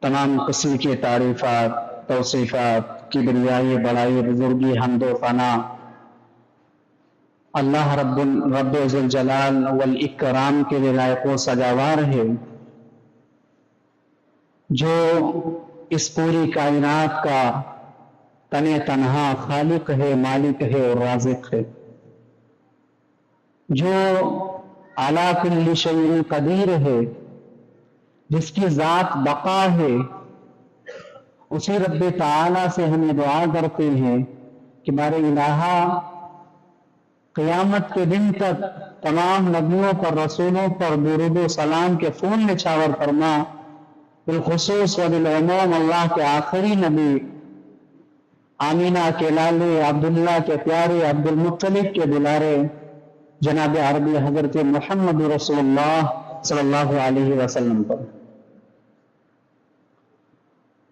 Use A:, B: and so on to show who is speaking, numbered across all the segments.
A: تمام قسم کی تعریفات، توصیفات، کبریائی، بڑائی، بزرگی، حمد و ثنا اللہ رب ذوالجلال والاکرام کے لیے لائق و سزاوار ہے، جو اس پوری کائنات کا تنے تنہا خالق ہے، مالک ہے اور رازق ہے، جو علی کل شیء قدیر ہے، جس کی ذات بقا ہے۔ اسی رب تعالی سے ہمیں دعا کرتے ہیں کہ بارے الہا قیامت کے دن تک تمام نبیوں پر، رسولوں پر درود و سلام کے پھول نچھاور فرما، بالخصوص و بالعموم اللہ کے آخری نبی آمینہ کے لالے، عبداللہ کے پیارے، عبد المطلب کے دلارے، جناب عربی حضرت محمد رسول اللہ صلی اللہ علیہ وسلم پر۔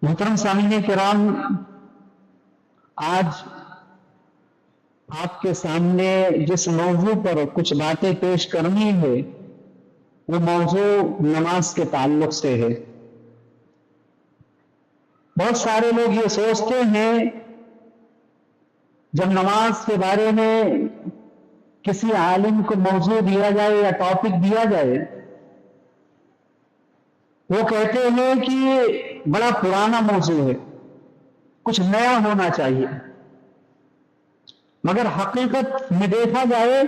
A: محترم سامعین کرام، آج آپ کے سامنے جس موضوع پر کچھ باتیں پیش کرنی ہے وہ موضوع نماز کے تعلق سے ہے۔ بہت سارے لوگ یہ سوچتے ہیں جب نماز کے بارے میں کسی عالم کو موضوع دیا جائے یا ٹاپک دیا جائے، وہ کہتے ہیں کہ بڑا پرانا موضوع ہے، کچھ نیا ہونا چاہیے۔ مگر حقیقت میں دیکھا جائے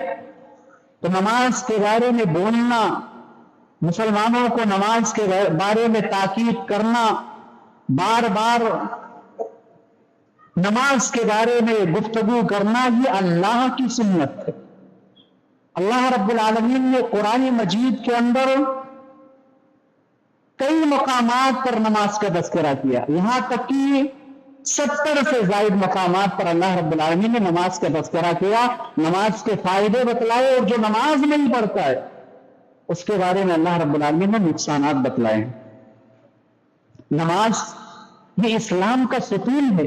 A: تو نماز کے بارے میں بولنا، مسلمانوں کو نماز کے بارے میں تاکید کرنا، بار بار نماز کے بارے میں گفتگو کرنا، یہ اللہ کی سنت ہے۔ اللہ رب العالمین نے قرآن مجید کے اندر کئی مقامات پر نماز کا تذکرہ کیا، یہاں تک کہ 70 سے زائد مقامات پر اللہ رب العالمین نے نماز کا تذکرہ کیا، نماز کے فائدے بتلائے، اور جو نماز نہیں پڑھتا ہے اس کے بارے میں اللہ رب العالمین نے نقصانات بتلائے۔ نماز یہ اسلام کا ستون ہے۔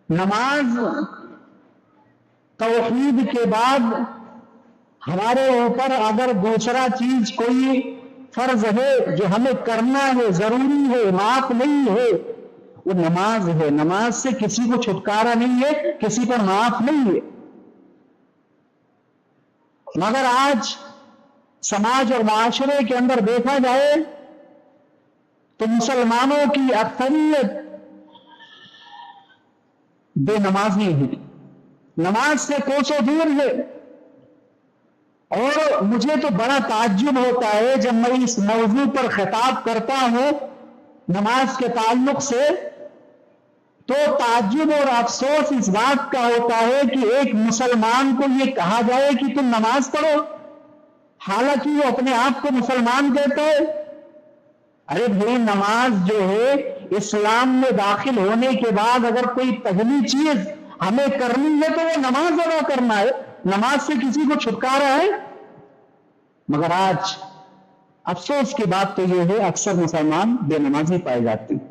A: نماز توحید کے بعد ہمارے اوپر اگر دوسرا چیز کوئی فرض ہے جو ہمیں کرنا ہے، ضروری ہے، معاف نہیں ہے، وہ نماز ہے۔ نماز سے کسی کو چھٹکارا نہیں ہے، کسی پر معاف نہیں ہے۔ مگر آج سماج اور معاشرے کے اندر دیکھا جائے تو مسلمانوں کی اکثریت بے نمازی ہے، نماز سے کوسوں دور ہے۔ اور مجھے تو بڑا تعجب ہوتا ہے جب میں اس موضوع پر خطاب کرتا ہوں نماز کے تعلق سے، تو تعجب اور افسوس اس بات کا ہوتا ہے کہ ایک مسلمان کو یہ کہا جائے کہ تم نماز پڑھو، حالانکہ وہ اپنے آپ کو مسلمان کہتا ہے۔ ارے بھائی، نماز جو ہے اسلام میں داخل ہونے کے بعد اگر کوئی پہلی چیز ہمیں کرنی ہے تو وہ نماز ادا کرنا ہے، نماز سے کسی کو چھٹکارا ہے۔ مگر آج افسوس کی بات تو یہ ہے اکثر مسلمان بے نمازی پائے جاتے ہیں۔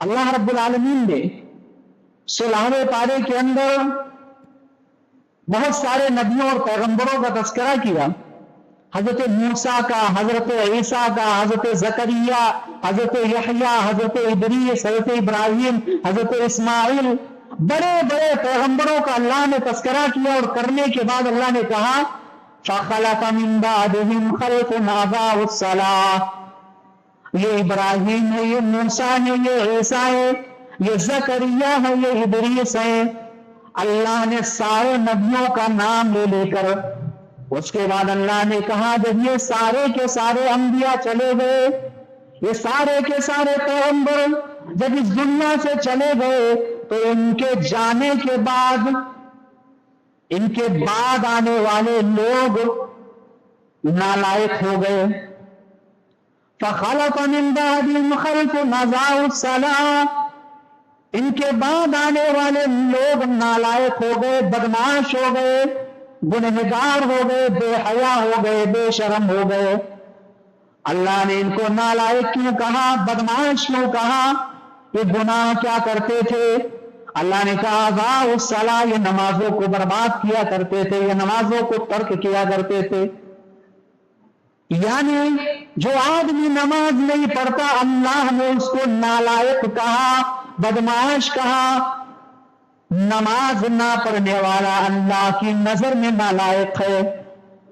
A: اللہ رب العالمین نے 16ویں پارے کے اندر بہت سارے نبیوں اور پیغمبروں کا تذکرہ کیا، حضرت موسیٰ کا، حضرت عیسیٰ کا، حضرت زکریا، حضرت یحییٰ، حضرت ادریس، حضرت ابراہیم، حضرت اسماعیل، بڑے بڑے پیغمبروں کا اللہ نے تذکرہ کیا، اور کرنے کے بعد اللہ نے کہا فَخَلَفَ مِن بَعْدِهِمْ خَلْفٌ أَضَاعُوا الصَّلَاةَ۔ یہ ابراہیم ہے، یہ موسیٰ ہے، یہ عیسیٰ ہے، یہ زکریا ہے، یہ ادریس ہے۔ اللہ نے سارے نبیوں کا نام لے لے کر اس کے بعد اللہ نے کہا جب یہ سارے کے سارے انبیاء چلے گئے، یہ سارے کے سارے پیغمبر جب اس دنیا سے چلے گئے، تو ان کے جانے کے بعد ان کے بعد آنے والے لوگ نالائق ہو گئے۔ فَخَلَفَ مِن بَعْدِهِمْ خَلْفٌ أَضَاعُوا الصَّلَاةَ، ان کے بعد آنے والے لوگ نالائق ہو گئے، بدمعاش ہو گئے، گنہگار ہو گئے، بے حیا ہو گئے، بے شرم ہو گئے۔ اللہ نے ان کو نالائق کیوں کہا، بدمعاش کیوں کہا؟ یہ گناہ کیا کرتے تھے؟ اللہ نے کہا اضاعوا الصلاۃ، یہ نمازوں کو برباد کیا کرتے تھے، یہ نمازوں کو ترک کیا کرتے تھے۔ یعنی جو آدمی نماز نہیں پڑھتا اللہ نے اس کو نالائق کہا، بدمعاش کہا. نماز نہ پڑھنے والا اللہ کی نظر میں نالائق ہے.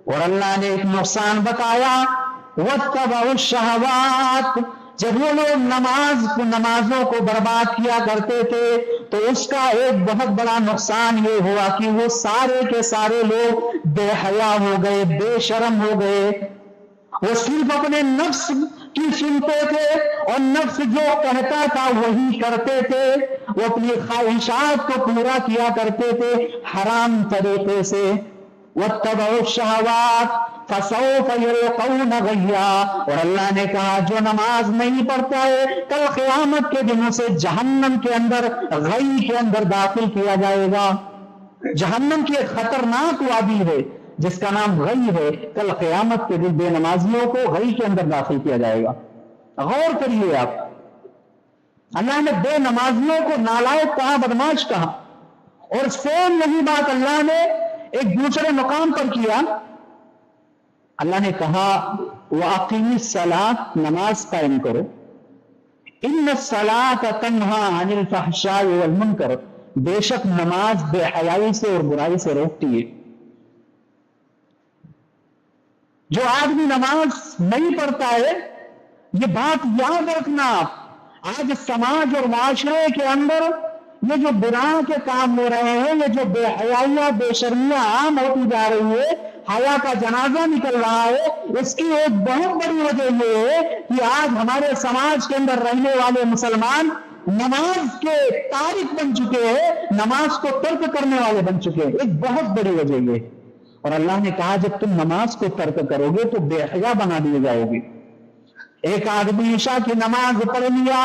A: اور اللہ نے ایک نقصان بتایا، وَاتَّبَعُوا الشَّهَوَاتِ، جب وہ لوگ نمازوں کو برباد کیا کرتے تھے تو اس کا ایک بہت بڑا نقصان یہ ہوا کہ وہ سارے کے سارے لوگ بے حیا ہو گئے، بے شرم ہو گئے. وہ صرف اپنے نفس کی سنتے تھے اور نفس جو کہتا تھا وہی کرتے تھے. وہ اپنی خواہشات کو پورا کیا کرتے تھے حرام طریقے سے. وَاتَّبَعُوا الشَّهَوَاتِ فَسَوْفَ يَلْقَوْنَ غَيًّا، اور اللہ نے کہا جو نماز نہیں پڑھتا ہے کل قیامت کے دن اسے جہنم کے اندر، غی کے اندر داخل کیا جائے گا. جہنم کی ایک خطرناک وادی ہے جس کا نام غی ہے. کل قیامت کے دن بے نمازیوں کو غی کے اندر داخل کیا جائے گا. غور کریے آپ، اللہ نے بے نمازیوں کو نالائق کہا، بدمعاش کہا. اور سیم یہی بات اللہ نے ایک دوسرے مقام پر کیا. اللہ نے کہا وَأَقِمِ الصَّلَاةَ، نماز قائم کرو. إِنَّ الصَّلَاةَ تَنْهَىٰ عَنِ الْفَحْشَاءِ وَالْمُنکَرِ، بے شک نماز بے حیائی سے اور برائی سے روکتی ہے. جو آدمی نماز نہیں پڑھتا ہے، یہ بات یاد رکھنا آپ، آج سماج اور معاشرے کے اندر یہ جو گناہ کے کام ہو رہے ہیں، یہ جو بے حیائیاں بے شرمیاں عام ہوتی جا رہی ہے، حیا کا جنازہ نکل رہا ہے، اس کی ایک بہت بڑی وجہ یہ ہے کہ آج ہمارے سماج کے اندر رہنے والے مسلمان نماز کے تارک بن چکے ہیں، نماز کو ترک کرنے والے بن چکے ہیں. ایک بہت بڑی وجہ یہ. اور اللہ نے کہا جب تم نماز کو ترک کرو گے تو بے حیا بنا دیے جاؤ گے. ایک آدمی عشاء کی نماز پڑھ لیا،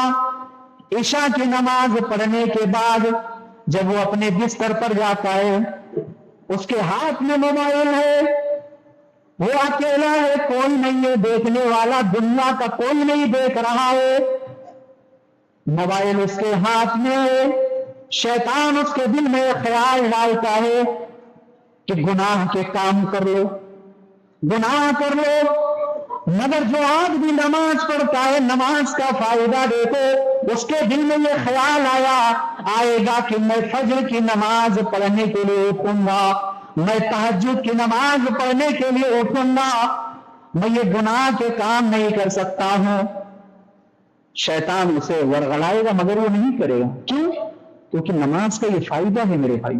A: عشاء کی نماز پڑھنے کے بعد جب وہ اپنے بستر پر جاتا ہے، اس کے ہاتھ میں موبائل ہے، وہ اکیلا ہے، کوئی نہیں ہے دیکھنے والا، دنیا کا کوئی نہیں دیکھ رہا ہے. موبائل اس کے ہاتھ میں ہے. شیطان اس کے دل میں خیال ڈالتا ہے کہ گناہ کے کام کر لو، گناہ کر لو. مگر جو آدمی نماز پڑھتا ہے، نماز کا فائدہ دیکھو، اس کے دل میں یہ خیال آئے گا کہ میں فجر کی نماز پڑھنے کے لیے اٹھوں گا، میں تہجد کی نماز پڑھنے کے لیے اٹھوں گا، میں یہ گناہ کے کام نہیں کر سکتا ہوں. شیطان اسے ورغلائے گا مگر وہ نہیں کرے گا. کیوں؟ کیونکہ نماز کا یہ فائدہ ہے میرے بھائی.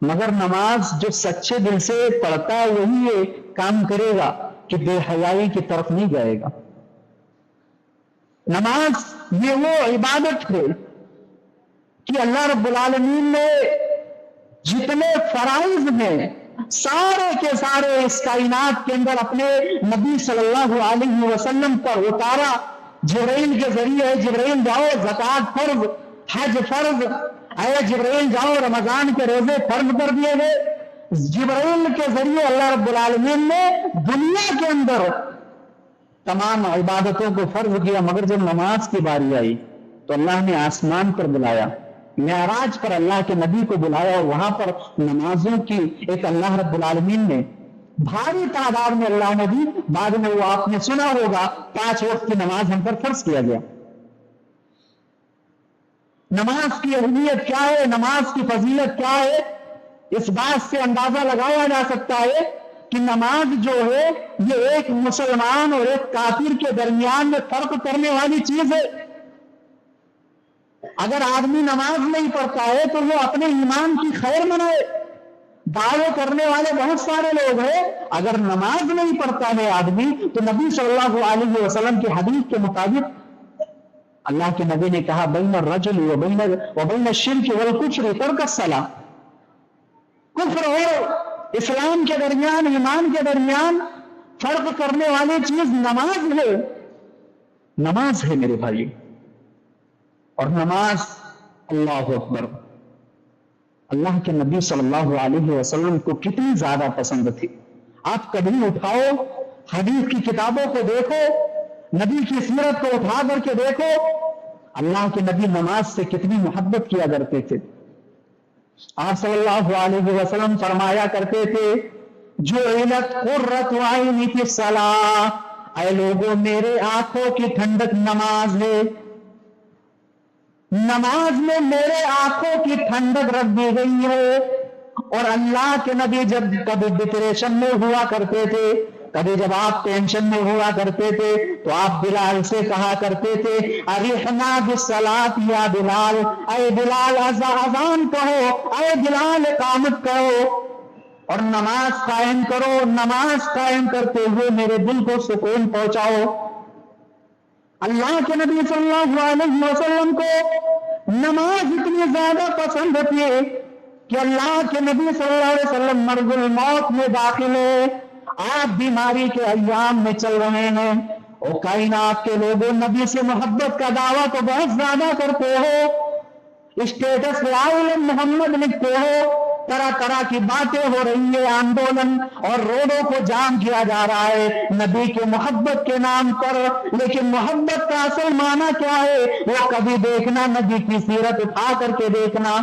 A: مگر نماز جو سچے دل سے پڑھتا ہے وہی یہ کام کرے گا کہ بے حیائی کی طرف نہیں جائے گا. نماز یہ وہ عبادت ہے کہ اللہ رب العالمین نے جتنے فرائض ہیں سارے کے سارے اس کائنات کے اندر اپنے نبی صلی اللہ علیہ وسلم پر اتارا. جبرائیل کے ذریعے، جبرائیل جاؤ زکوٰۃ فرض، حج فرض، اے جبرائیل جاؤ رمضان کے روزے فرض کر دیے گئے. جبرائیل کے ذریعے اللہ رب العالمین نے دنیا کے اندر تمام عبادتوں کو فرض کیا. مگر جب نماز کی باری آئی تو اللہ نے آسمان پر بلایا، معراج پر اللہ کے نبی کو بلایا، اور وہاں پر نمازوں کی ایک اللہ رب العالمین نے بھاری تعداد میں اللہ نے دی. بعد میں وہ آپ نے سنا ہوگا 5 وقت کی نماز ہم پر فرض کیا گیا. نماز کی اہمیت کیا ہے، نماز کی فضیلت کیا ہے، اس بات سے اندازہ لگایا جا سکتا ہے کہ نماز جو ہے یہ ایک مسلمان اور ایک کافر کے درمیان میں فرق کرنے والی چیز ہے. اگر آدمی نماز نہیں پڑھتا ہے تو وہ اپنے ایمان کی خیر منائے. دعوے کرنے والے بہت سارے لوگ ہیں، اگر نماز نہیں پڑھتا ہے آدمی تو نبی صلی اللہ علیہ وسلم کی حدیث کے مطابق اللہ کے نبی نے کہا بین الرجل وبین الشرک والکفر ترک الصلاۃ، کفر اور اسلام کے درمیان، ایمان کے درمیان فرق کرنے والی چیز نماز ہے. نماز ہے میرے بھائی. اور نماز، اللہ اکبر، اللہ کے نبی صلی اللہ علیہ وسلم کو کتنی زیادہ پسند تھی. آپ کبھی اٹھاؤ حدیث کی کتابوں کو دیکھو، نبی کی سیرت کو اٹھا کر کے دیکھو، اللہ کے نبی نماز سے کتنی محبت کیا کرتے تھے. آپ صلی اللہ علیہ وسلم فرمایا کرتے تھے जुइलत कुर्रतु ऐनी फी सलाह, ऐ लोगों मेरे आंखों की ठंडक नमाज है, नमाज में मेरे आंखों की ठंडक रख दी गई है। और अल्लाह के नबी जब कभी डिप्रेशन में हुआ करते थे, कभी जब आप टेंशन में हुआ करते थे, तो आप बिलाल से कहा करते थे, अरिहना बिस्सलात या बिलाल, ऐ बिलाल अजान कहो, ऐ बिलाल इकामत करो और नमाज कायम करो, नमाज कायम करते हुए मेरे दिल को सुकून पहुंचाओ। अल्लाह के नबी सल्लल्लाहु अलैहि वसल्लम को नमाज इतनी ज्यादा पसंद थी कि अल्लाह के नबी सल्लल्लाहु अलैहि वसल्लम मर्जुल मौत में दाखिल है, आप बीमारी के अय्याम में चल रहे हैं, और कायनात के लोगों नबी से मोहब्बत का दावा तो बहुत ज्यादा करते हो, स्टेटस लाइल मोहम्मद लिखते हो, तरह तरह की बातें हो रही है, आंदोलन और रोडों को जाम किया जा रहा है नबी के मोहब्बत के नाम पर। लेकिन मोहब्बत का असल माना क्या है वो कभी देखना, नबी की सीरत उठा करके देखना।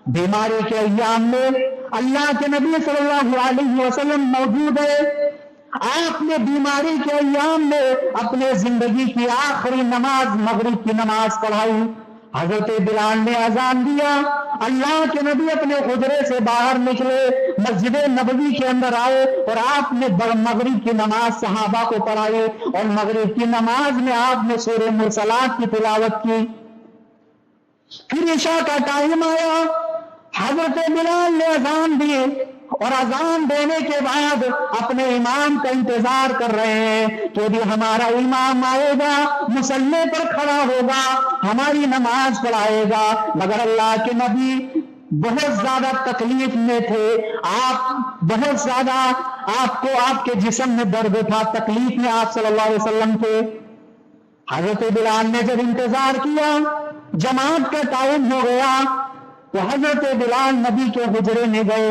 A: बीमारी के अय्याम में अल्लाह के नबी सल्लल्लाहु अलैहि वसल्लम मौजूद है, आपने बीमारी के अय्याम में अपने जिंदगी की आखिरी नमाज मगरिब की नमाज पढ़ाई। हजरत बिलाल ने अजान दिया, अल्लाह के नबी अपने हुजरे से बाहर निकले, मस्जिद नबवी के अंदर आए और आपने मगरिब की नमाज सहाबा को पढ़ाई, और मगरिब की नमाज में आपने सूरह मुरसलात की तिलावत की। फिर इशा का टाइम आया, हजरत बिलाल ने अजान दी और अजान देने के बाद अपने इमाम का इंतजार कर रहे हैं कि यदि हमारा इमाम आएगा, मुसल्ले पर खड़ा होगा, हमारी नमाज पढ़ाएगा। मगर अल्लाह के नबी बहुत ज्यादा तकलीफ में थे, आप बहुत ज्यादा, आपको आपके जिस्म में दर्द था, तकलीफ में आप सल्लल्लाहु अलैहि वसल्लम थे। हजरत बिलाल ने जब इंतजार किया, जमात का टाइम हो गया, तो हजरत बिलाल नबी के हुजरे में गए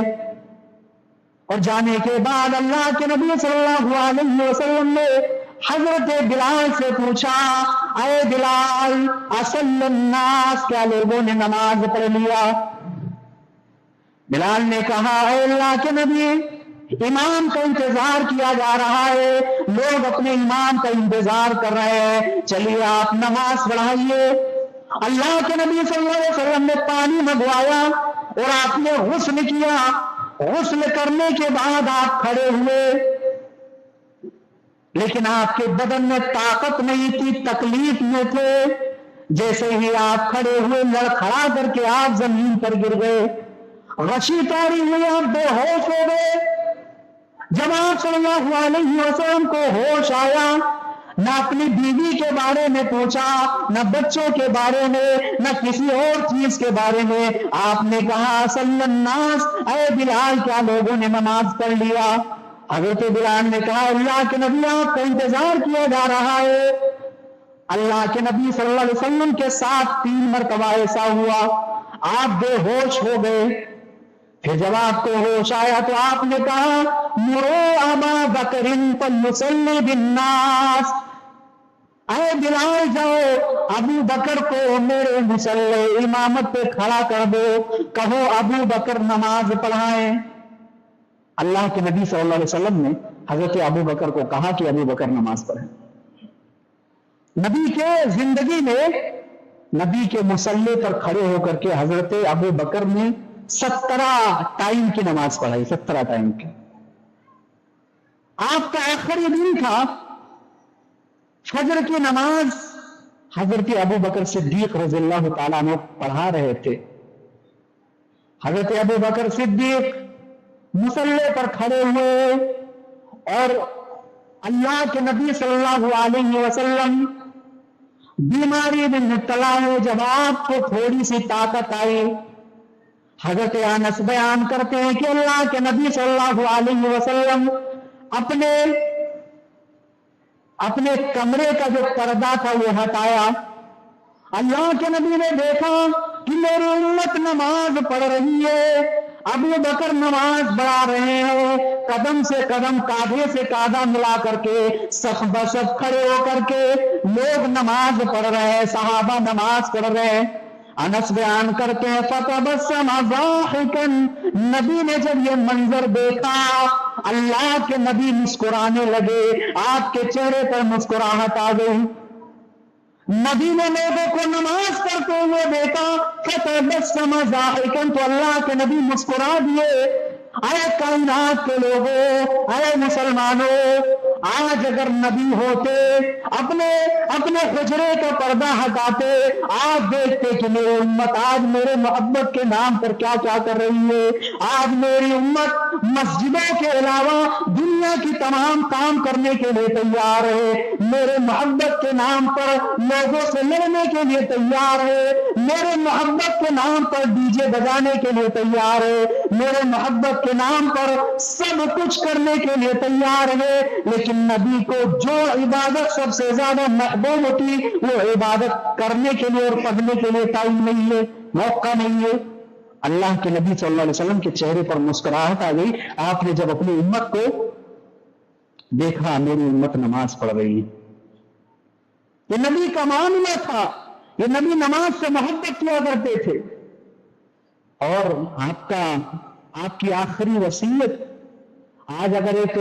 A: और जाने के बाद अल्लाह के नबी सल्लल्लाहु अलैहि वसल्लम ने हजरत बिलाल से पूछा, अरे बिलाल असल्लन्नास, क्या लोगों ने नमाज पढ़ लिया? बिलाल ने कहा, अल्लाह के नबी, इमाम का इंतजार किया जा रहा है, लोग अपने इमाम का इंतजार कर रहे हैं, चलिए आप नमाज पढ़ाइए। अल्लाह के नबी सल्लल्लाहु अलैहि वसल्लम ने पानी मंगवाया और आपने गुस्ल किया। गुस्ल करने के बाद आप खड़े हुए, लेकिन आपके बदन में ताकत नहीं थी, तकलीफ में थे। जैसे ही आप खड़े हुए, लड़खड़ा करके आप जमीन पर गिर गए, गशी तारी हुई, आप बेहोश हो गए। जब आप सल्लल्लाहु अलैहि वसल्लम को होश आया, न अपनी बीवी के बारे में पूछा, न बच्चों के बारे में, न किसी और चीज के बारे में, आपने कहा सल्लन्नास, अरे बिलाल, क्या लोगों ने नमाज पढ़ लिया? हजरत बिलाल ने कहा, अल्लाह के नबी, आपका इंतजार किया जा रहा है। अल्लाह के नबी सल्लल्लाहु अलैहि वसल्लम के साथ 3 मरतबा ऐसा हुआ, आप बेहोश हो गए। फिर जब आपको होश आया तो आपने कहा, मुरो अबा बकरिन फलयुसल्ली बिन्नास, अरे बिलाल जाओ, अबू बकर को मेरे मुसल्ले इमामत पे खड़ा कर दो, कहो अबू बकर नमाज पढ़ाएं। अल्लाह के नबी सल्लल्लाहु अलैहि वसल्लम ने हजरत अबू बकर को कहा कि अबू बकर नमाज पढ़ें। नबी के जिंदगी में नबी के मुसल्ले पर खड़े होकर के हजरत अबू बकर ने 17 टाइम की नमाज पढ़ाई, 17 टाइम की। आपका आखिरी दिन था, फजर की नमाज हजरत अबू बकर सिद्दीक रज़ियल्लाहु ताला अन्हु पढ़ा रहे थे। हजरत अबू बकर सिद्दीक मुसल्ले पर खड़े हुए और अल्लाह के नबी सल्लल्लाहु अलैहि वसल्लम बीमारी में मुब्तला है। जब आपको थोड़ी सी ताकत आई, हजरत अनस बयान करते हैं कि अल्लाह के नबी सल्लल्लाहु अलैहि वसल्लम अपने कमरे का जो पर्दा था वो हटाया। अल्लाह के नबी ने देखा कि मेरी उम्मत नमाज पढ़ रही है, अबू बकर नमाज बढ़ा रहे हैं, कदम से कदम, कांधे से कांधा मिला करके, सफ बसफ खड़े होकर के लोग नमाज पढ़ रहे हैं, सहाबा नमाज पढ़ रहे हैं। अनस बयान करते हैं, फतबस्सम ज़ाहिकन, नबी ने जब ये मंजर देखा, अल्लाह के नबी मुस्कुराने लगे, आपके चेहरे पर मुस्कुराहट आ गई। नबी ने लोगों को नमाज पढ़ते हुए देखा, फतबस्सम ज़ाहिकन, तो अल्लाह के नबी मुस्कुरा दिए। अरे कायनात के लोगों, अरे मुसलमानों, आज अगर नबी होते, अपने अपने हुजरे का पर्दा हटाते, आज देखते कि मेरी उम्मत आज मेरे मोहब्बत के नाम पर क्या क्या कर रही है। आज मेरी उम्मत मस्जिदों के अलावा दुनिया की तमाम काम करने के लिए तैयार है, मेरे मोहब्बत के नाम पर लोगों से लड़ने के लिए तैयार है, मेरे मोहब्बत के नाम पर डीजे बजाने के लिए तैयार है, मेरे मोहब्बत के नाम पर सब कुछ करने के लिए तैयार है। लेकिन नबी को जो इबादत सबसे ज्यादा महबूब होती, वो इबादत करने के लिए और पढ़ने के लिए टाइम नहीं है, मौका नहीं है। अल्लाह के नबी सल्लल्लाहु अलैहि वसल्लम के चेहरे पर मुस्कुराहट आ गई। आपने जब अपनी उम्मत को देखा, मेरी उम्मत नमाज पढ़ रही है, ये नबी का मामला था, ये नबी नमाज से मोहब्बत किया करते थे। और आपकी आखिरी वसीयत, आज अगर एक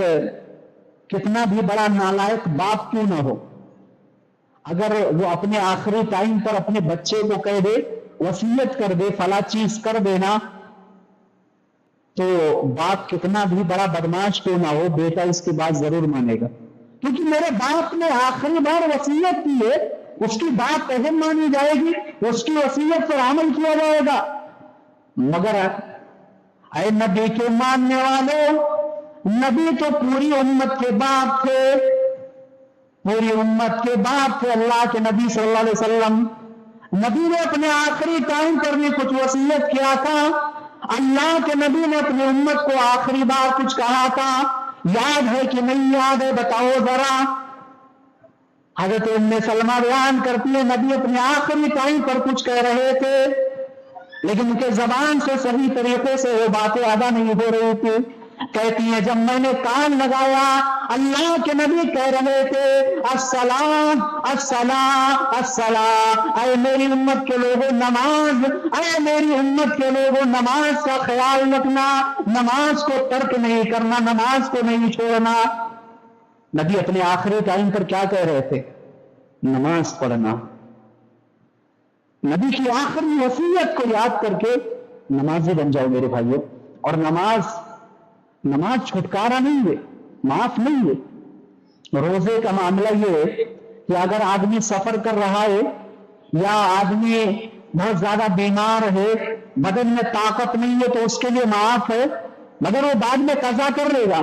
A: कितना भी बड़ा नालायक बाप क्यों ना हो, अगर वो अपने आखिरी टाइम पर अपने बच्चे को कह दे, वसीयत कर दे, फला चीज कर देना, तो बाप कितना भी बड़ा बदमाश क्यों ना हो, बेटा इसकी बात जरूर मानेगा, क्योंकि मेरे बाप ने आखिरी बार वसीयत की है, उसकी बात अहम मानी जाएगी, उसकी वसीयत पर अमल किया जाएगा। मगर ऐ नबी के मानने वालों, नबी तो पूरी उम्मत के बाप थे, पूरी उम्मत के बाप थे अल्लाह के नबी सल्लल्लाहु अलैहि वसल्लम। नबी ने अपने आखिरी टाइम पर भी कुछ वसीयत किया था। अल्लाह के नबी ने अपनी उम्मत को आखिरी बार कुछ कहा था, याद है कि नहीं याद है, बताओ जरा। हजरत उम्मे सलमा बयान करती है, नबी अपने आखिरी टाइम पर कुछ कह रहे थे, लेकिन उनके जबान से सही तरीके से वो बातें अदा नहीं हो रही थी। कहती है, जब मैंने कान लगाया, अल्लाह के नबी कह रहे थे, अस्सलाम अस्सलाम अस्सलाम, अरे मेरी उम्मत के लोगों नमाज, अरे मेरी उम्मत के लोगों नमाज का ख्याल रखना, नमाज को तर्क नहीं करना, नमाज को नहीं छोड़ना। नबी अपने आखिरी टाइम पर क्या कह रहे थे? नमाज पढ़ना। नबी की आखिरी वसीयत को याद करके नमाजी बन जाओ मेरे भाइयों। और नमाज छुटकारा नहीं है, माफ नहीं है। रोजे का मामला ये है कि अगर आदमी सफर कर रहा है या आदमी बहुत ज्यादा बीमार है, बदन में ताकत नहीं है, तो उसके लिए माफ है, मगर वो बाद में कज़ा कर लेगा।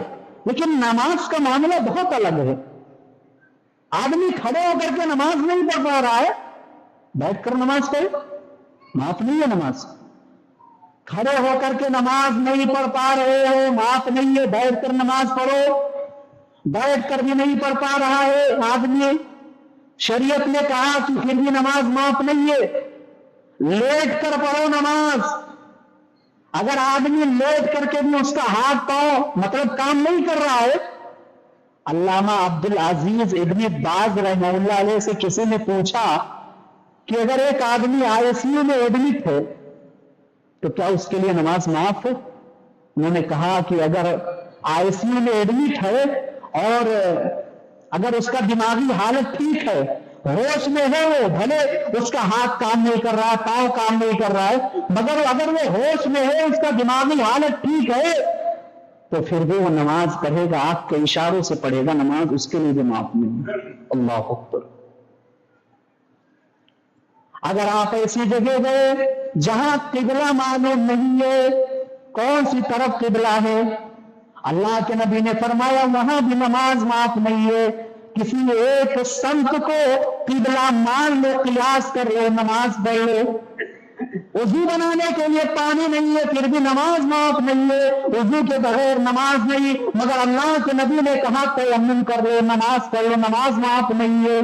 A: लेकिन नमाज का मामला बहुत अलग है। आदमी खड़े होकर के नमाज नहीं पढ़ पा रहा है, बैठकर नमाज पढ़े, माफ नहीं है नमाज। खड़े होकर के नमाज नहीं पढ़ पा रहे हो, माफ नहीं है, बैठकर नमाज पढ़ो। बैठकर भी नहीं पढ़ पा रहा है आदमी, शरीयत ने कहा कि फिर भी नमाज माफ नहीं है, लेट कर पढ़ो नमाज। अगर आदमी लेट करके भी उसका हाथ पांव मतलब काम नहीं कर रहा है। अल्लामा अब्दुल अजीज इब्न बाज रहमतुल्लाह अलैह से किसी ने पूछा कि अगर एक आदमी आईसीयू में एडमिट है तो क्या उसके लिए नमाज माफ है? उन्होंने कहा कि अगर आईसीयू में एडमिट है और अगर उसका दिमागी हालत ठीक है, होश में है, वो भले उसका हाथ काम नहीं कर रहा है, पांव काम नहीं कर रहा है, मगर अगर वो होश में है, उसका दिमागी हालत ठीक है, तो फिर भी वो नमाज पढ़ेगा, आंख के इशारों से पढ़ेगा नमाज, उसके लिए भी माफ नहीं। अल्लाह अकबर। अगर आप ऐसी जगह गए जहां किबला मालूम नहीं है, कौन सी तरफ किबला है, अल्लाह के नबी ने फरमाया वहां भी नमाज माफ नहीं है। किसी एक संत को किबला मान लो, कियास कर लो, नमाज पढ़ लो। वजू बनाने के लिए पानी नहीं है, फिर भी नमाज माफ नहीं है। वजू के बगैर नमाज नहीं, मगर अल्लाह के नबी ने कहा तयम्मुम कर लो, नमाज पढ़ लो, नमाज माफ नहीं है।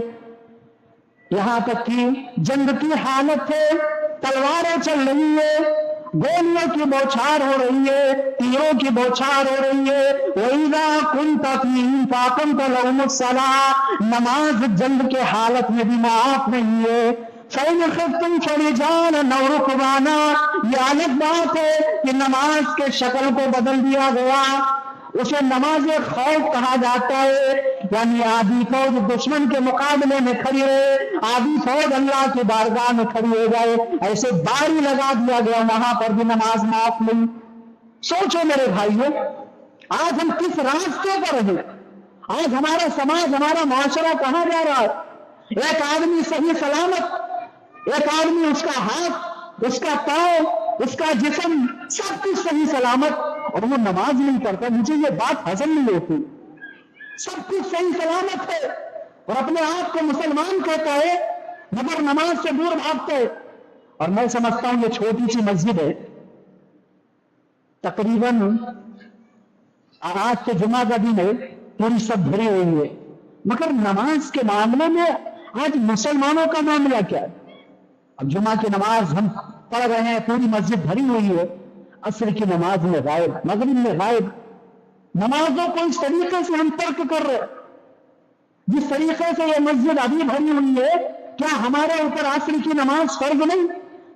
A: यहां तक कि जंग की हालत है, तलवारें चल रही है, गोलियों की बौछार हो रही है, तीरों की बौछार हो रही है। वहीदा कुंत फीहिम फाकुंत लहुमुस्सलाह, नमाज जंग के हालत में भी माफ नहीं है। फइन खफ्तुम फरिजालन औ रुकबाना, ये अलग बात है कि नमाज के शक्ल को बदल दिया गया। उसे नमाज खौफ कहा जाता है, यानी आधी फौज दुश्मन के मुकाबले में खड़ी रहे, आधी फौज अल्लाह की बारगाह में खड़ी हो जाए, ऐसे बारी लगा दिया गया, वहां पर भी नमाज माफ नहीं। सोचो मेरे भाइयों, आज हम किस रास्ते पर हैं? आज हमारा समाज, हमारा माशरा कहां जा रहा है? एक आदमी सही सलामत, एक आदमी उसका हाथ, उसका पांव, उसका जिस्म सब कुछ सही सलामत, और वो नमाज नहीं पढ़ता। मुझे ये बात हजम नहीं होती। सब कुछ सही सलामत है और अपने आप को मुसलमान कहता है, मगर नमाज से दूर भागता है। और मैं समझता हूं ये छोटी सी मस्जिद है, तकरीबन आज के जुमा का दिन है, पूरी सब भरी हुई है, मगर नमाज के मामले में आज मुसलमानों का मामला क्या है? अब जुमा की नमाज हम पढ़ रहे हैं, पूरी मस्जिद भरी हुई है, असर की नमाज में गायब, मगरिब में गायब। नमाजों को इस तरीके से हम तर्क कर रहे हैं, जिस तरीके से ये मस्जिद अभी भरी हुई है, क्या हमारे ऊपर असर की नमाज फर्ज नहीं?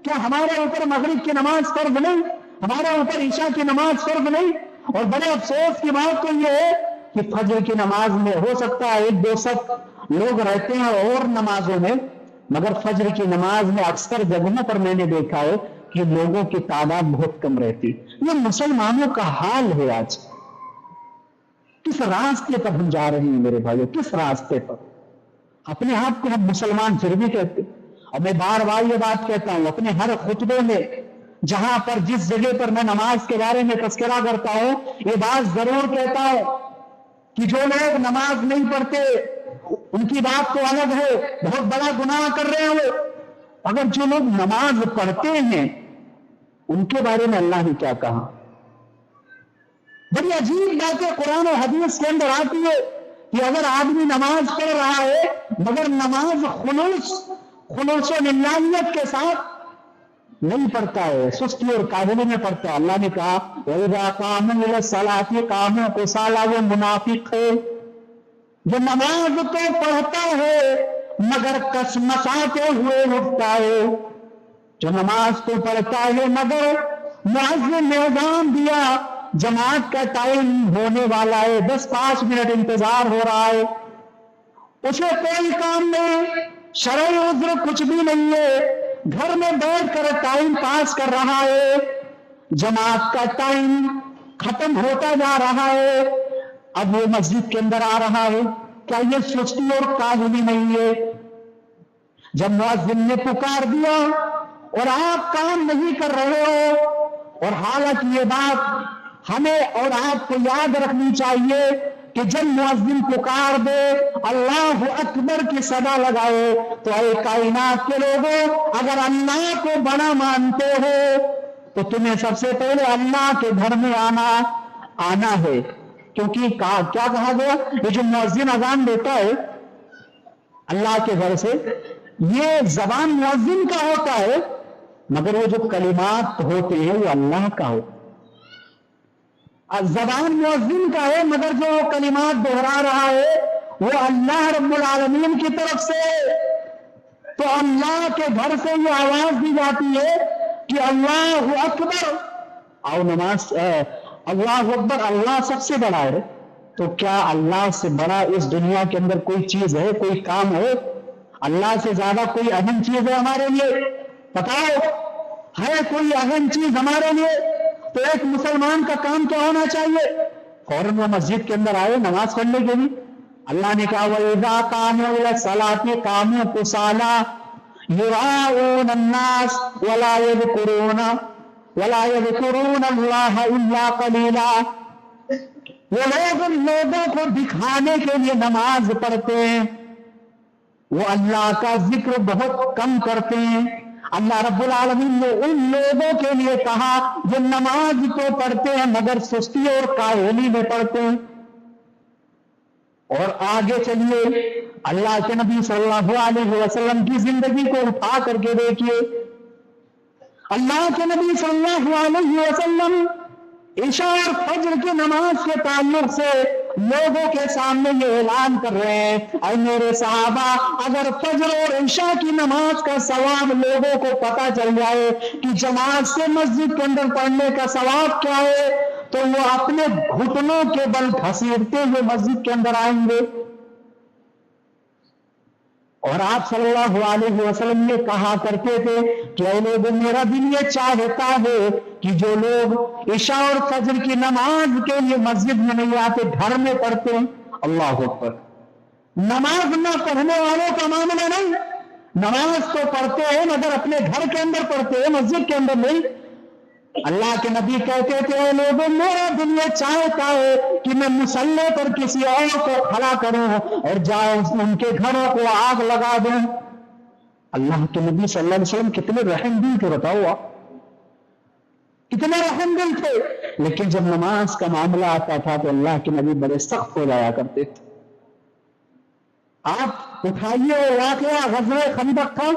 A: क्या हमारे ऊपर मगरिब की नमाज फर्ज नहीं? हमारे ऊपर ईशा की नमाज फर्ज नहीं? और बड़े अफसोस की बात तो यह है कि फजर की नमाज में हो सकता है 1-2 लोग रहते हैं और नमाजों में, मगर फजर की नमाज में अक्सर जगहों पर मैंने देखा है कि लोगों की तादाद बहुत कम रहती। ये मुसलमानों का हाल है आज। किस रास्ते पर हम जा रहे हैं मेरे भाइयों? किस रास्ते पर? अपने आप को हम मुसलमान फिर भी कहते। और मैं बार बार ये बात कहता हूं अपने हर खुतबे में, जहां पर जिस जगह पर मैं नमाज के बारे में तस्करा करता हूं, ये बात जरूर कहता हूं कि जो लोग नमाज नहीं पढ़ते उनकी बात तो अलग है, बहुत बड़ा गुनाह कर रहे हैं वो। अगर जो लोग नमाज पढ़ते हैं उनके बारे में अल्लाह ने क्या कहा? बड़ी अजीब बातें कुरान और हदीस के अंदर आती है कि अगर आदमी नमाज पढ़ रहा है मगर नमाज खुलूस और लिल्लाहियत के साथ नहीं पढ़ता है, सुस्ती और काबुली में पढ़ता है, अल्लाह ने कहा वइज़ा क़ामू इला सलाति क़ामू कुसाला, वो मुनाफिक है। जो नमाज तो पढ़ता है मगर कसमसाते हुए उठता है, जो नमाज तो पढ़ता है मगर मुअज्जिन ने अज़ान दिया, जमात का टाइम होने वाला है, 10-5 मिनट इंतजार हो रहा है, उसे कोई काम नहीं, शरई उज़्र कुछ भी नहीं है, घर में बैठकर टाइम पास कर रहा है, जमात का टाइम खत्म होता जा रहा है, अब वो मस्जिद के अंदर आ रहा है। क्या ये सुस्ती और काबुली नहीं है? जब मुअज्जिन ने पुकार दिया और आप काम नहीं कर रहे हो, और हालांकि ये बात हमें और आपको याद रखनी चाहिए कि जब मुअज्जिन पुकार दे, अल्लाह अकबर की सदा लगाए, तो ऐ कायनात के लोगों, अगर अल्लाह को बड़ा मानते हो तो तुम्हें सबसे पहले अल्लाह के घर में आना है। क्योंकि क्या कहा गया? ये जो मुअज्जिन अज़ान देता है अल्लाह के घर से, ये जबान मुअज्जिन का होता है, मगर वो जो कलिमात होते हैं वो अल्लाह का हो। जबान मुअज्जिन का है मगर जो कलिमात दोहरा रहा है वो अल्लाह रब्बुल आलमीन की तरफ से। तो अल्लाह के घर से ये आवाज दी जाती है कि अल्लाह अकबर, आओ नमाज, अल्लाह अकबर, अल्लाह सबसे बड़ा है। तो क्या अल्लाह से बड़ा इस दुनिया के अंदर कोई चीज है, कोई काम है? अल्लाह से ज्यादा कोई अहम चीज है हमारे लिए? बताओ, है कोई अहम चीज हमारे लिए? तो एक मुसलमान का काम क्या होना चाहिए? फौरन वो मस्जिद के अंदर आए नमाज पढ़ने के लिए। अल्लाह ने कहा वइज़ा क़ामू इला सलाति क़ामू कुसाला युराऊन अन्नास वला यज़कुरून अल्लाह इल्ला क़लीला। वो लोग लोगों को दिखाने के लिए नमाज पढ़ते हैं, वो अल्लाह का जिक्र बहुत कम करते हैं। अल्लाह रब्बुल आलमीन ने उन लोगों के लिए कहा जो नमाज तो पढ़ते हैं मगर सुस्ती और काहली में पढ़ते हैं। और आगे चलिए, अल्लाह के नबी सल्लल्लाहु अलैहि वसल्लम की जिंदगी को उठा करके देखिए। अल्लाह के नबी सल्लल्लाहु अलैहि वसल्लम इशा और फज्र की नमाज के ताल्लुक से लोगों के सामने ये ऐलान कर रहे हैं, ऐ मेरे सहाबा, अगर फज्र और इशा की नमाज का सवाब लोगों को पता चल जाए कि जमात से मस्जिद के अंदर पढ़ने का सवाब क्या है, تو وہ اپنے घुटनों के बल घसीटते हुए मस्जिद के अंदर आएंगे। और आप सल्लल्लाहु अलैहि वसल्लम ने कहा करते थे कि ऐ लोगों, मेरा दिल ये चाहता है कि जो लोग इशा और फजर की नमाज के लिए मस्जिद में नहीं आते, घर में पढ़ते हैं। अल्लाह अकबर। नमाज न पढ़ने वालों का मामला नहीं, नमाज तो पढ़ते हैं मगर अपने घर के अंदर पढ़ते हैं, मस्जिद के अंदर नहीं। अल्लाह के नबी कहते थे, लोगों, मेरा दिल ये चाहता है कि मैं मुसल्ले पर किसी और को खड़ा करूं और जाऊं उनके घरों को आग लगा दूं। अल्लाह के नबी सल्लल्लाहु अलैहि वसल्लम कितने रहम दिल थे, बताओ आप, कितने रहम दिल थे। लेकिन जब नमाज का मामला आता था तो अल्लाह के नबी बड़े सख्त हो जाया करते थे। आप उठाइए वो वाकया ग़ज़वे खंदक का,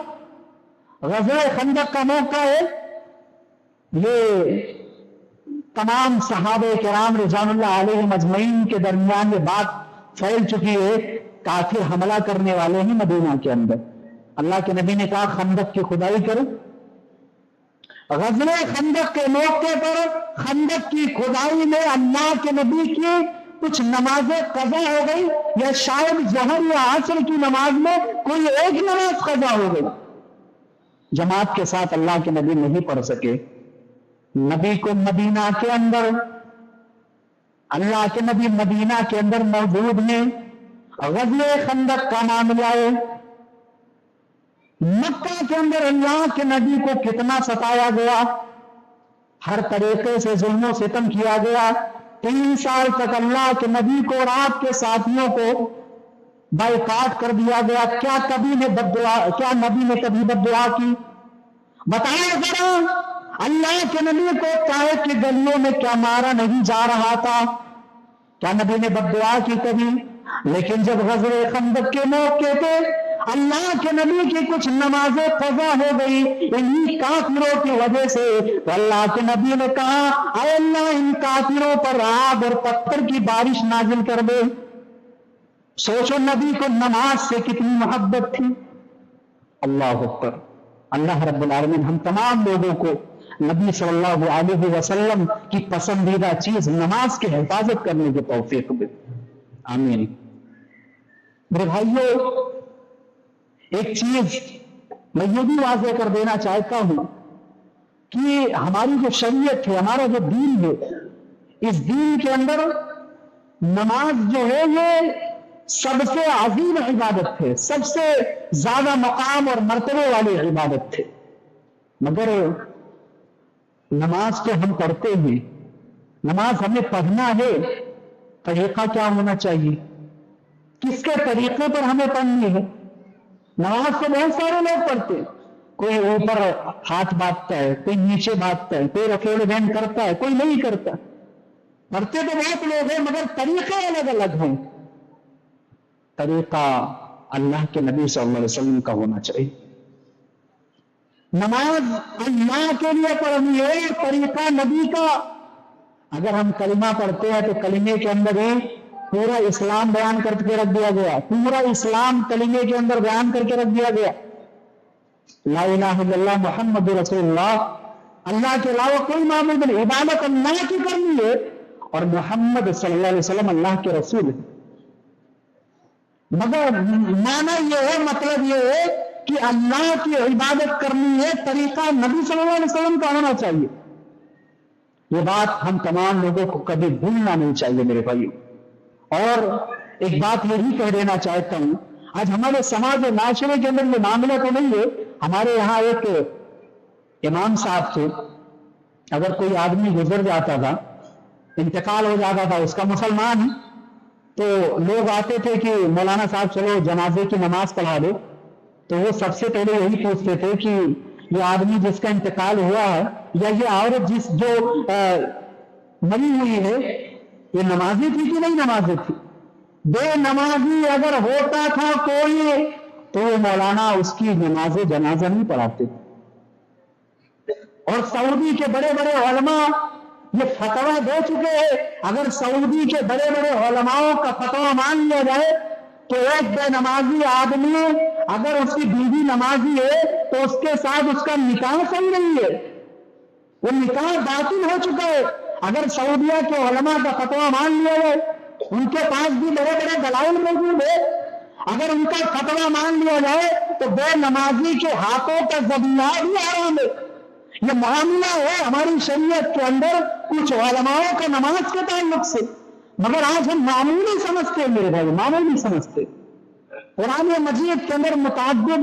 A: ग़ज़वे खंदक का मौका है। ये तमाम सहाबे किराम रिज़वानुल्लाह अलैहिम अजमईन के दरमियान ये बात फैल चुकी है, काफिर हमला करने वाले हैं मदीना के अंदर। अल्लाह के नबी ने कहा खंदक की खुदाई करो। ग़ज़वे खंदक के मौके पर खंदक की खुदाई में अल्लाह के नबी की कुछ नमाजें कज़ा हो गई, या शायद ज़हर या असर की नमाज में कोई एक नमाज कज़ा हो गई। जमात के साथ अल्लाह के नबी नहीं पढ़ सके। नबी को मदीना के अंदर, अल्लाह के नबी मदीना के अंदर मौजूद हैं। ग़ज़वे खंदक का मामला है। मक्का के अंदर अल्लाह के नबी को कितना सताया गया, हर तरीके से जुल्म सितम किया गया। 3 साल तक अल्लाह के नबी को और आपके साथियों को बाइकाट कर दिया गया। क्या नबी ने कभी बद्दुआ की? बताओ जरा, अल्लाह के नबी को ताए की गलियों में क्या मारा नहीं जा रहा था? क्या नबी ने बद्दुआ की कभी? लेकिन जब ग़ज़वे खंदक के मौके पे अल्लाह के नबी की कुछ नमाजें क़ज़ा हो गई इन्हीं काफिरों की वजह से, तो अल्लाह के नबी ने कहा, ऐ अल्लाह, इन काफिरों पर आग और पत्थर की बारिश नाजिल कर दे। सोचो नबी को नमाज से कितनी मोहब्बत थी। अल्लाह अकबर। अल्लाह रब्बुल आलमीन हम तमाम लोगों को नबी सल्लल्लाहु अलैहि वसल्लम की पसंदीदा चीज नमाज की हिफाजत करने की तौफीक दे। आमीन। मेरे भाइयों, एक चीज मैं ये भी वाज़ेह कर देना चाहता हूं कि हमारी जो शरीयत है, हमारा जो दीन है, इस दीन के अंदर नमाज जो है ये सबसे अजीम इबादत है, सबसे ज्यादा मकाम और मर्तबे वाली इबादत है। मगर नमाज तो हम पढ़ते हैं, नमाज हमें पढ़ना है, तरीका क्या होना चाहिए, किसके तरीके पर हमें पढ़नी है? नमाज तो बहुत सारे लोग पढ़ते हैं, कोई ऊपर हाथ बांधता है, कोई नीचे बांधता है, कोई रखेड़ बहन करता है, कोई नहीं करता। पढ़ते तो बहुत लोग हैं मगर तरीके अलग अलग हैं। तरीका अल्लाह के नबी सल्लल्लाहु अलैहि वसल्लम का होना चाहिए। नमाज अल्लाह के लिए पढ़नी है, तरीका नबी का। अगर हम कलिमा पढ़ते हैं तो कलिमे के अंदर ही पूरा इस्लाम बयान करके रख दिया गया, पूरा इस्लाम कलिमे के अंदर बयान करके रख दिया गया। ला इलाहा इल्लल्लाह मुहम्मदुर रसूलुल्लाह, अल्लाह के अलावा कोई माबूद नहीं, इबादत अल्लाह की करनी है और मोहम्मद सल्लल्लाहु अलैहि वसल्लम अल्लाह के रसूल है। मगर माना यह है, मतलब यह है कि अल्लाह की इबादत करनी है, तरीका नबी सल्लल्लाहु अलैहि वसल्लम का होना चाहिए। ये बात हम तमाम लोगों को कभी भूलना नहीं चाहिए मेरे भाइयों। और एक बात ये भी कह देना चाहता हूं, आज हमारे समाज और माशरे के अंदर ये मामला तो नहीं है। हमारे यहाँ एक इमाम साहब थे, अगर कोई आदमी गुजर जाता था, इंतकाल हो जाता था उसका, मुसलमान है, तो लोग आते थे कि मौलाना साहब चलो जनाजे की नमाज पढ़ा दो। तो वो सबसे पहले यही पूछते थे कि ये आदमी जिसका इंतकाल हुआ है या ये औरत जो मरी हुई है, ये नमाजी थी कि नहीं नमाजी थी? बेनमाजी अगर होता था कोई तो वो मौलाना उसकी नमाज जनाजा नहीं पढ़ाते थे। और सऊदी के बड़े बड़े उलमा ये फतवा दे चुके हैं, अगर सऊदी के बड़े बड़े उलमाओं का फतवा मान लिया जाए तो एक बेनमाजी आदमी अगर उसकी बीवी नमाजी है तो उसके साथ उसका निकाह चल रही है, वो निकाह बातिल हो चुका है। अगर सऊदिया के उलमा का फतवा मान लिया जाए, उनके पास भी बड़े बड़े दलाइल मौजूद है, अगर उनका फतवा मान लिया जाए तो बेनमाजी के हाथों का ज़बीहा भी हराम है। ये मामला है हमारी शरीयत के अंदर कुछ उलमाओं का नमाज के ताल्लुक से, मगर आज हम मामूली समझते हैं मेरे भाई, मामूली समझते। कुरान मजीद के अंदर मुताबिद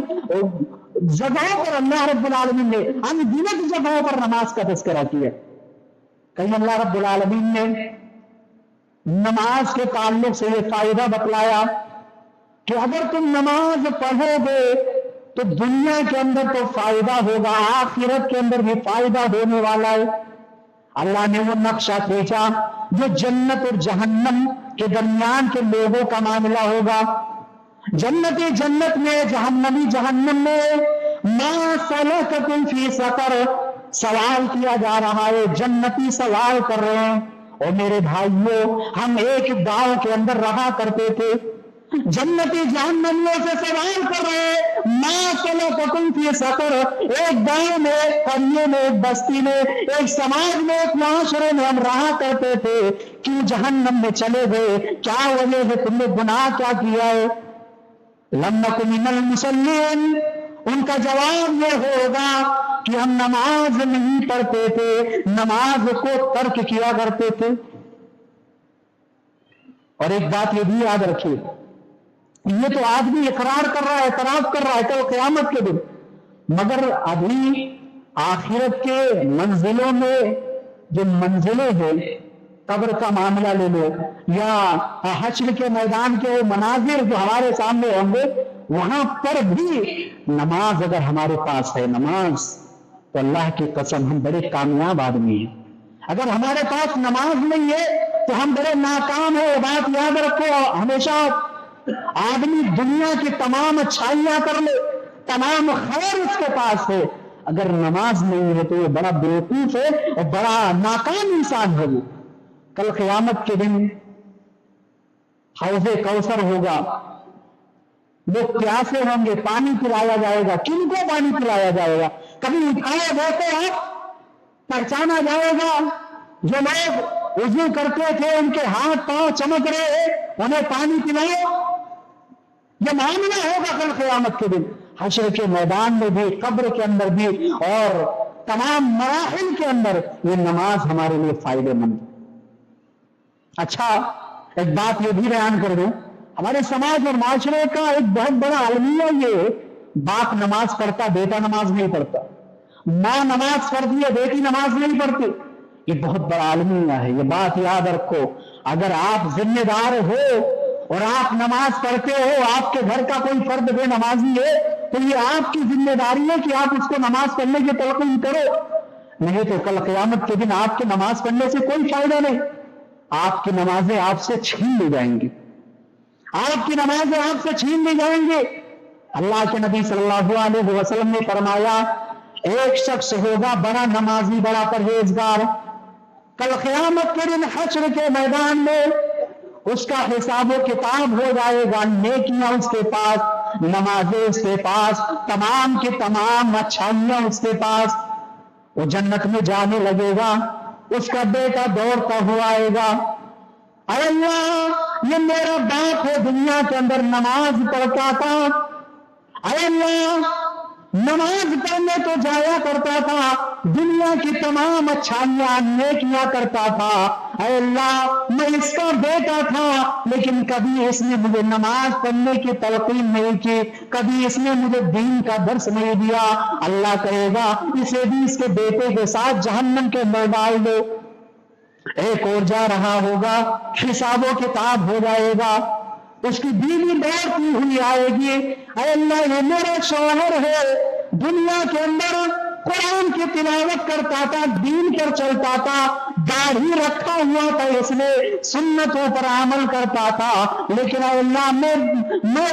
A: जगहों पर अल्लाह रब्बुल आलमीन ने अनगिनत जगहों पर नमाज का तज़किरा किया। कहीं अल्लाह रब्बुल आलमीन ने नमाज के ताल्लुक से यह फायदा बतलाया कि अगर तुम नमाज पढ़ोगे तो दुनिया के अंदर तो फायदा होगा, आखिरत के अंदर भी फायदा होने वाला है। अल्लाह ने वो नक्शा खींचा जो जन्नत और जहन्नम के दरमियान के लोगों का मामला होगा। जन्नती जन्नत में, जहन्नमी जहन्नम में। मा सलककुम फी सकर, सवाल किया जा रहा है, जन्नती सवाल कर रहे हैं, और मेरे भाइयों हम एक गांव के अंदर रहा करते थे, जन्नती जहन्नमियों से सवाल कर रहे हैं, मा सलककुम फी सकर। एक गांव में, एक करिए में, एक बस्ती में, एक समाज में, एक माशरे में हम रहा करते थे, क्यों जहन्नम में चले गए? क्या वजह है? तुमने गुनाह क्या किया है? लम नकु मिनल मुसल्लीन। उनका जवाब यह होगा कि हम नमाज नहीं पढ़ते थे, नमाज को तर्क किया करते थे। और एक बात ये भी याद रखिए, ये तो आदमी इकरार कर रहा है, एतराफ कर रहा है कल क़यामत के दिन, मगर अभी आखिरत के मंजिलों में जो मंजिलें हैं, कब्र का मामला ले लो या हश्र के मैदान के वो मनाजिर जो हमारे सामने होंगे, वहां पर भी नमाज अगर हमारे पास है, नमाज, तो अल्लाह की कसम हम बड़े कामयाब आदमी हैं। अगर हमारे पास नमाज नहीं है तो हम बड़े नाकाम है। बात याद रखो हमेशा, आदमी दुनिया की तमाम अच्छाइयां कर ले, तमाम खैर उसके पास है, अगर नमाज नहीं है तो वो बड़ा बेवकूफ है और बड़ा नाकाम इंसान है। वो कल क़यामत के दिन हौज़े कौसर होगा, लोग प्यासे होंगे, पानी पिलाया जाएगा। किनको पानी पिलाया जाएगा? कभी उठाए देखो आप, पहचाना जाएगा जो लोग वुज़ू करते थे, उनके हाथ पांव चमक रहे, उन्हें पानी पिलाओ। यह मामला होगा कल क़यामत के दिन, हश्र के मैदान में भी, कब्र के अंदर भी, और तमाम मराहिल के अंदर ये नमाज हमारे लिए फायदेमंद। अच्छा, एक बात ये भी बयान कर दूं, हमारे समाज और माशरे का एक बहुत बड़ा अलमिया ये, बाप नमाज पढ़ता, बेटा नमाज नहीं पढ़ता, मां नमाज पढ़ती है, बेटी नमाज नहीं पढ़ती। ये बहुत बड़ा अलमिया है, ये बात याद रखो। अगर आप जिम्मेदार हो और आप नमाज पढ़ते हो, आपके घर का कोई फर्द बेनमाजी है, तो ये आपकी जिम्मेदारी है कि आप उसको नमाज पढ़ने की तलकीन करो, नहीं तो कल क़यामत के दिन आपके नमाज पढ़ने से कोई फायदा नहीं। आपकी नमाजें आपसे छीन ली जाएंगी, आपकी नमाजें आपसे छीन ली जाएंगी। अल्लाह के नबी सल्लल्लाहु अलैहि वसल्लम ने फरमाया, एक शख्स होगा बड़ा नमाजी, बड़ा परहेजगार, कल क़यामत के दिन हश्र के मैदान में उसका हिसाब किताब हो जाएगा, नेकियां उसके पास, नमाजें उसके पास, तमाम की तमाम अच्छाइयां उसके पास। वो जन्नत में जाने लगेगा, उसका बेटा दौड़ता हुआ आएगा, अरे अल्लाह ये मेरा बाप है, दुनिया के अंदर नमाज पढ़ता था, अरे अल्लाह नमाज पढ़ने तो जाया करता था, दुनिया की तमाम अच्छाइयां नेकियां करता था, अरे अल्लाह मैं इसका बेटा था, लेकिन कभी इसने मुझे नमाज पढ़ने की तलकीन नहीं की, कभी इसने मुझे दीन का दर्स नहीं दिया। अल्लाह कहेगा इसे भी इसके बेटे के साथ जहन्नम के अंदर डाल दो। एक और जा रहा होगा, हिसाबो किताब हो जाएगा, उसकी बीवी दौड़ती हुई आएगी, अरे अल्लाह ये मेरा शौहर है, दुनिया के अंदर कुरान की तिलावत करता था, दीन पर चलता था, दाढ़ी रखा हुआ था, इसने सुन्नतों पर अमल करता था, लेकिन अल्लाह मैं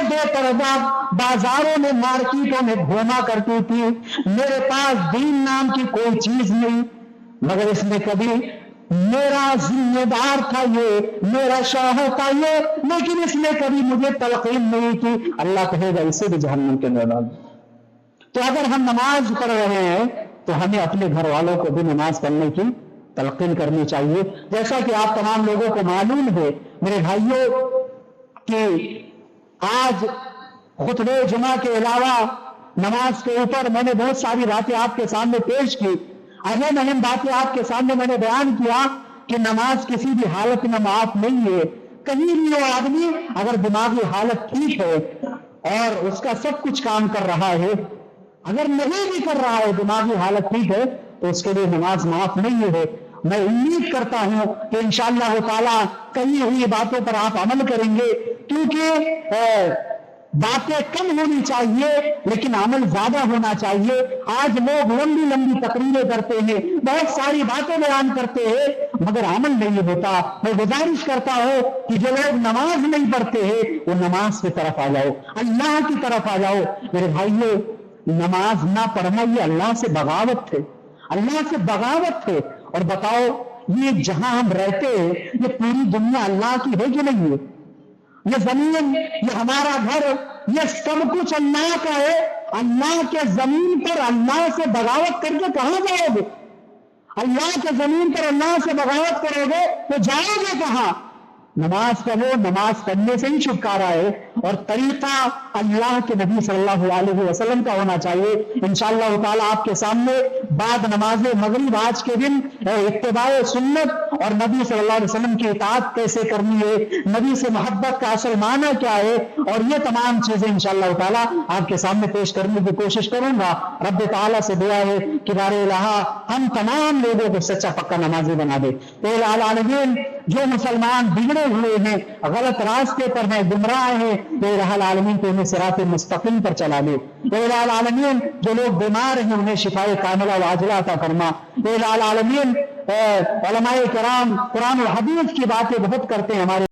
A: बेपर्दा बाजारों में, मार्केटों में घूमा करती थी, मेरे पास दीन नाम की कोई चीज नहीं, मगर इसने कभी मेरा जिम्मेदार था ये, मेरा शौहर था ये, लेकिन इसने कभी मुझे तलकीन नहीं की। अल्लाह कहेगा इसे भी जहन्नम के अंदर डाल। तो अगर हम नमाज पढ़ रहे हैं तो हमें अपने घर वालों को भी नमाज पढ़ने की तलकीन करनी चाहिए। जैसा कि आप तमाम लोगों को मालूम है मेरे भाइयों कि आज खुतबे जुमा के अलावा नमाज के ऊपर मैंने बहुत सारी बातें आपके सामने पेश की। अहम अहम बातें आपके सामने मैंने बयान किया कि नमाज किसी भी हालत में माफ नहीं है। कहीं भी वो आदमी अगर दिमागी हालत ठीक है और उसका सब कुछ काम कर रहा है, अगर नहीं भी कर रहा है, दिमागी हालत ठीक है, तो उसके लिए नमाज माफ नहीं है। मैं उम्मीद करता हूं कि इंशाअल्लाह ताला कही हुई बातों पर आप अमल करेंगे, क्योंकि बातें कम होनी चाहिए लेकिन अमल ज्यादा होना चाहिए। आज लोग लंबी लंबी तकरीरें करते हैं, बहुत सारी बातें बयान करते हैं, मगर अमल नहीं होता। मैं गुजारिश करता हूं कि जो लोग नमाज नहीं पढ़ते हैं वो नमाज की तरफ आ जाओ, अल्लाह की तरफ आ जाओ। मेरे भाइयों, नमाज ना पढ़ना ये अल्लाह से बगावत है, अल्लाह से बगावत है। और बताओ, ये जहां हम रहते हैं ये पूरी दुनिया अल्लाह की है कि नहीं है? ये जमीन, ये हमारा घर, ये सब कुछ अल्लाह का है। अल्लाह के जमीन पर अल्लाह से बगावत करके कहां जाओगे? अल्लाह के जमीन पर अल्लाह से बगावत करोगे तो जाओगे कहां? नमाज पढ़ो, नमाज पढ़ने से ही छुटकारा है। और तरीका अल्लाह के नबी सल्लल्लाहु अलैहि वसल्लम का होना चाहिए। इंशाअल्लाह ताला आपके सामने बाद नमाज मगरिब आज के दिन इत्तिबाए सुन्नत और नबी सल्लल्लाहु अलैहि वसल्लम की इताअत कैसे करनी है, नबी से मोहब्बत का असल माना क्या है, और ये तमाम चीजें इंशाअल्लाह ताला आपके सामने पेश करने की कोशिश करूंगा। रब्बे ताला से दुआ है कि बारे इलाहा हम तमाम लोगों को सच्चा पक्का नमाजी बना दे। तो आलमीन, जो मुसलमान बिगड़े हुए हैं, गलत रास्ते पर हैं, गुमराह हैं, तो रहल आलमीन को उन्हें सिरात मुस्तकीम पर चला दे। रहल आलमीन, जो लोग बीमार हैं उन्हें शिफाए कामिला व आजिला अता फरमा। रहल आलमीन, उलमाए किराम कुरान और हदीस की बातें बहुत करते हैं हमारे